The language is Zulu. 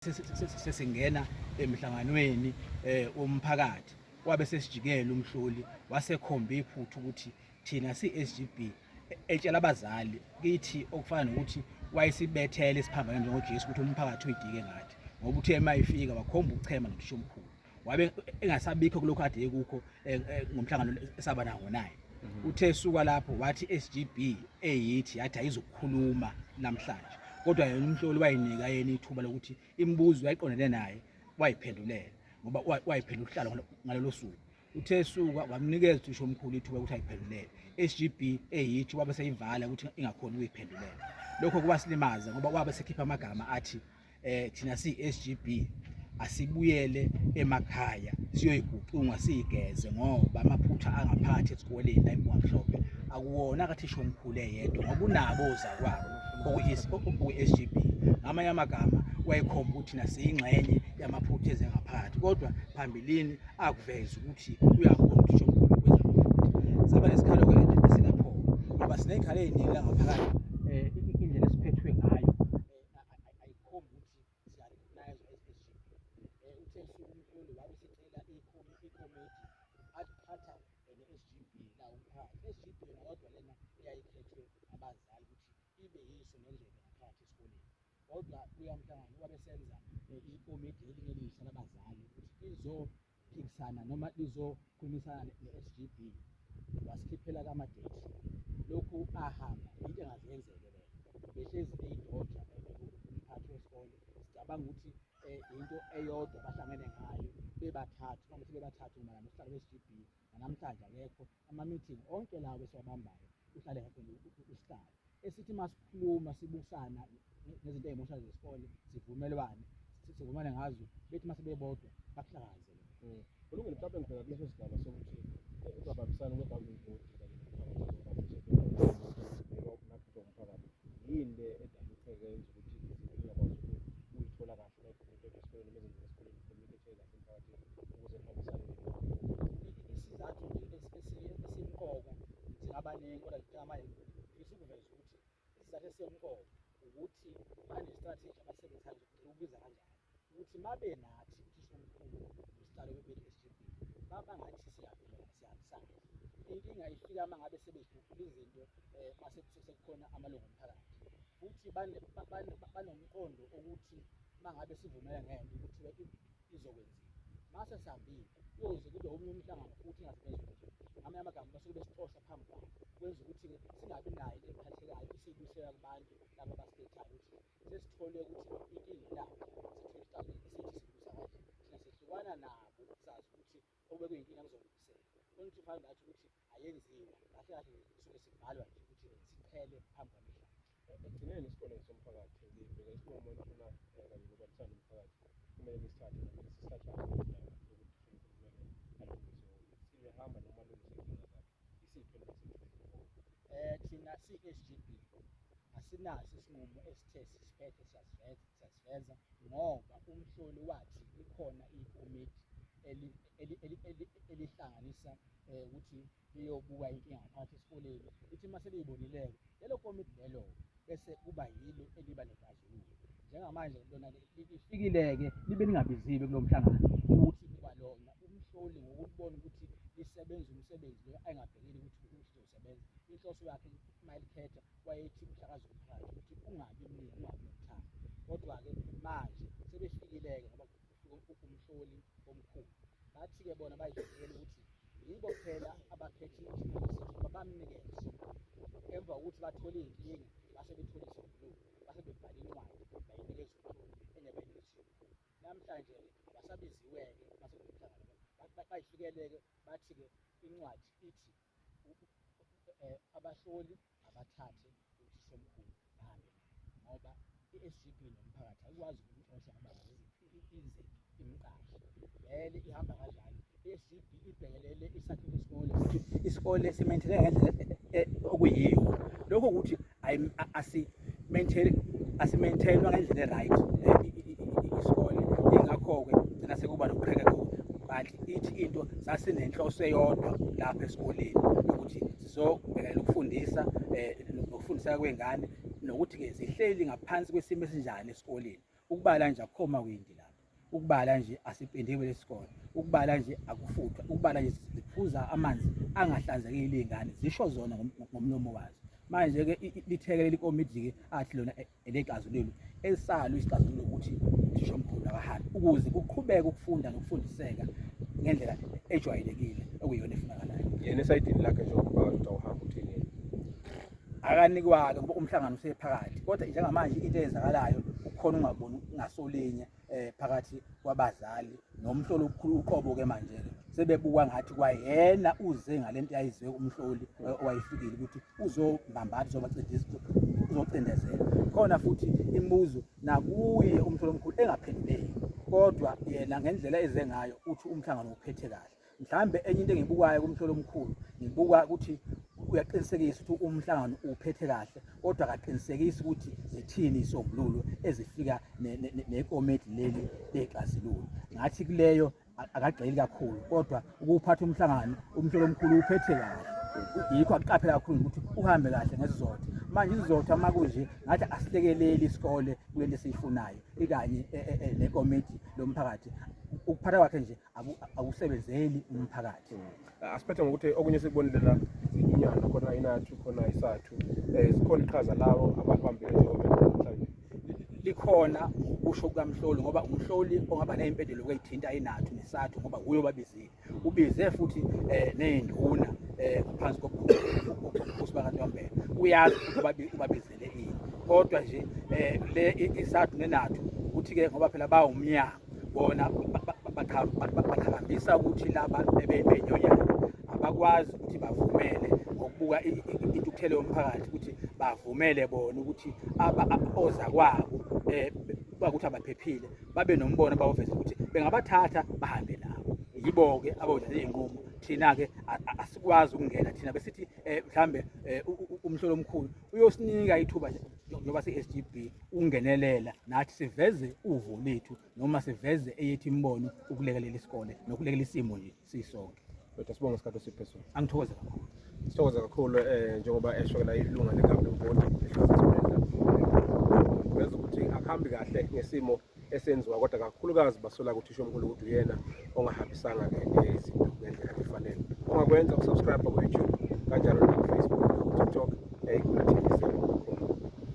sesingena emhlanganweni umphakathi wabe sesijikela umhloli wasekhomba iphuthu ukuthi thina si-SGB etshela abazali kithi okufana nokuthi wayesibethele isiphambane njengoJesu ukuthi umphakathi uyidike ngathi ngoba uthe mayifika wakhomba ukuchema nomsho omkhulu wabe engasabikho kulokho ade ekukho ngomhlangano esaba nawo naye uthe suka lapho wathi SGB eyithi yathi ayizokukhuluma namhlanje kodwa yena umhloli wayinika yena ithuba lokuthi imibuzo yayiqondene naye wayiphendulela ngoba wayiphendula uhlalo ngalelo suku uthe suka wamnikeza uthisha omkhulu ithuba ukuthi ayiphendulele SGB eyithi wabe seyivala ukuthi ingakhona ukuyiphendulela lokho kubasilimaza ngoba wabe sekhipha amagama athi thina si-SGB asibuyele emakhaya siyoyigucunga siyigeze ngoba amaphutha angaphathi esikoleni la eMgwamhlophe akuwona akathisha omkhulu yedwa ngoba unabo ozakwabo oku-SGB ngamanye amagama wayekhomba ukuthi nasiyingxenye yamaphutha ezengaphathi kodwa phambilini akuveza ukuthi uyakhona ukuthisha omkhulu kwezamaphutha saba nesikhalo esilapho ngoba sinezikhalo eziningi la ngaphakathi indlela esiphethwe ngayo ayikhombi ukuthi siyarecognize SGB umhloli wabe sicela ikomiti athatha ne-SGB la umphakathi SGB kodwa lena eyayikhethwe abazali ukuthi ibe yiso nendlela ngaphakathi esikoleni kodwa kuyamhlangano wabe senza ikomiti elinye elingisela abazali ukuthi lizophikisana noma lizokhulumisana ne-SGB wasikhiphela kamadethi lokhu ahamba into engazenzeke leyo behlezi eyidonsa umphathi wesikole sicabanga ukuthi into eyodwa bahlangene ngayo bebathathu noma sebebathathu malana uhlalo we-SGB namhlanje akekho ama-meeting onke lawo besiwabambayo uhlale ngakho usihlalo esithi masikhuluma sibusana nezinto ezimoshana zesikole sivumele ngazo bethi masebebodwa bakuhlakaze kulungile mhlawumbe ngibheka kuleso sigaba sokuthi ukubambisana kwe-governing board umphakathi yini le edabutheke yenza ukuthi ingakwazi ukuyithola kahle la esikoleni nezinto esikoleni communicate kahle emphakathini ukuze kuhambisane isizathu esimqoka singabaningi kodwa njengamanje ngifisa ukuveza ukuthi isizathu esimqoka ukuthi bane-strategy abasebenzayo zokubiza kanjani ukuthi mabe nathi uthisha omkhulu usihlalo we-SGB bangathi siyahambisana inkinga ifika uma ngabe sebeziguqula izinto mase sekukhona amalungu omphakathi futhi banomqondo ukuthi uma ngabe sivumela ngento ukuthi izokwenziwa mase sihambile kuyoze kube omunye umhlangano futhi ingasebenzi ngamanye amagama basuke besixosha phambi kwabo kwenza ukuthi singabi nayo into ephathekayo isibuyisela kubantu laba abasikhethayo ukuthi sesithole ukuthi inkinga lapho sithole isihlalo sithi sibusa kahle thina sehlukana nabo sazi ukuthi obekuyinkinga kuzolungiseka konke kufanele ngathi ukuthi ayenziwa kahle kahle suke sibhalwa nje ukuthi siqhele phambi kwamehlo ekugcineni esikoleni somphakathi ngibheka isinqumo esifuna kanye nokubambisana nomphakathi kumele nisithathe sisithatha siyahamba noma alungise inkinga zakhe isiphi thina si-SGB asinaso isinqumo esithe sisiphethe siyasiveza ngoba umhloli wathi ikhona ikomiti elihlanganisa ukuthi liyobuka inkinga ngaphakathi esikoleni lithi mase liyibonileke lelo komiti lelo bese kuba yilo eliba nexazululo njengamanje lona lifikile-ke libe lingabiziwe kulo mhlangano ukuthi kuba lona umhloli ngokubona ukuthi lisebenza umsebenzi lo engabhekile ukuthi uzosebenza inhloso yakhe mayilikhetha wayethi uhlakaza umphakathi ukuthi ungabi mningi ungabi nokuthanda kodwa-ke manje sebefikile-ke ngoba kufika umhloli omkhulu bathi-ke bona bayivikele ukuthi yibo phela abaphethe isikhundla bamnikeze emva kokuthi bathole iy'nkinga base bethole isisombululo base bebhala incwadi bayinikeza umhloli enye bayinikeza namhlanje-ke basabiziwe-ke mase kumhlangano bayifikele-ke bathi-ke incwadi ithi abahloli abathathe uthisha omkhulu bahambe ngoba i-SGB nomphakathi ayikwazi ukumxosha ngoba ize imqashe vele ihamba kanjalo i-SGB ibhekelele isakhiwo sesikole ukuthi isikole simaintaine ngendlela okuyiyo lokho ukuthi asimaintainwa ngendlela e-right isikole ingakho-ke gcina sekuba nokuqhekeko kanti ithi into sasinenhloso eyodwa lapha esikoleni ukuthi sizobhekelela ukufundisa nokufundiseka kwengane nokuthi-ke zihleli ngaphansi kwesimo esinjani esikoleni ukubala nje akukhoma kwindi lapha, ukubala nje asipendiwe lesikole, ukubala nje akufuthwa, ukubala nje ziphuza amanzi angahlanzekile iy'ngane zisho zona ngomlomo wazo. Manje-ke lithekele ikomidi-ke athi lona elexazulelo elisalo isixazululo ukuthi uthishomkhulu akahambe ukuze kuqhubeke ukufunda nokufundiseka ngendlela ejwayelekile okuyiyona efunakalayo. Yena esayidini lakhe njengoba awuhamba uthini yena? Akanikwa-ke ngoba umhlangano usephakathi, kodwa njengamanje into eyenzakalayo ukukhona ungaboni ngasolinye phakathi kwabazali nomhloli okukhulu uqobo-ke manje-ke sebebuka ngathi kwayena uze ngale nto yayiziwe umhloli owayifikile ukuthi uzobambatha uzocindezela. Khona futhi imibuzo nakuye umhloli omkhulu engaphenduleki, kodwa yena ngendlela eze ngayo uthi umhlangano uphethe kahle. Mhlawumbe enye into engiyibukayo kumhloli omkhulu ngibuka ukuthi uyaqinisekisa ukuthi umhlangano uphethe kahle, kodwa akaqinisekisi ukuthi zithini isombululo ezifika nekomiti leli lexazululo. Ngathi kuleyo akagxili kakhulu, kodwa ukuphatha umhlangano umhloli omkhulu uphethe kahle. Yikho akuqaphela kakhulu ukuthi uhambe kahle ngesizotha. Manje isizotha makunje ngathi asilekeleli isikole kulento esiyifunayo ikanye nekomiti lomphakathi. Ukuphatha kwakhe nje akusebenzeli umphakathi. Asiphethe ngokuthi okunye sikubonile la zinyunyana khona inathu khona isathu zikhona iqhaza lawo ababambile njengoba namhlanje. Likhona ukusho kukamhloli ngoba umhloli ongaba ney'mpendulo kwey'thinta inathu nesathu ngoba kuyo babizile. Ubize futhi ney'nduna ngaphansi kobubusi bakaNtombela. Uyazi ukuthi ubabizele ini. Kodwa nje le isathu nenathu ukuthi-ke ngoba phela bawumnyango bona baqhakambisa ukuthi laba benyonyana abakwazi ukuthi bavumele ngokubuka intukuthelo yomphakathi ukuthi bavumele bona ukuthi oza kwabo bakuthi abaphephile babe nombono bawuveze ukuthi bengabathatha bahambe nabo. Yibo-ke abawudlala iy'nqumo. Thina-ke asikwazi ukungena thina besithi mhlambe umhloli omkhulu uyosinika ithuba njengoba si-SGB ukungenelela nathi siveze uvo lethu noma siveze eyethu imibono ukulekelela isikole nokulekelela isimo nje sisonke. Kodwa sibonge isikhathi esiphezulu. Angithokoze kakhulu. Sithokoza kakhulu njengoba esho la ilunga leGovernment Board beza ukuthi akuhambi kahle ngesimo esenziwa, kodwa kakhulukazi basola ukuthi uthishomkhulu ukuthi uyena ongahambisanga-ke izinto ngendlela efanele. Ongakwenza ukusubscribe ku-YouTube kanjalo na-Facebook, TikTok, iKhula TV.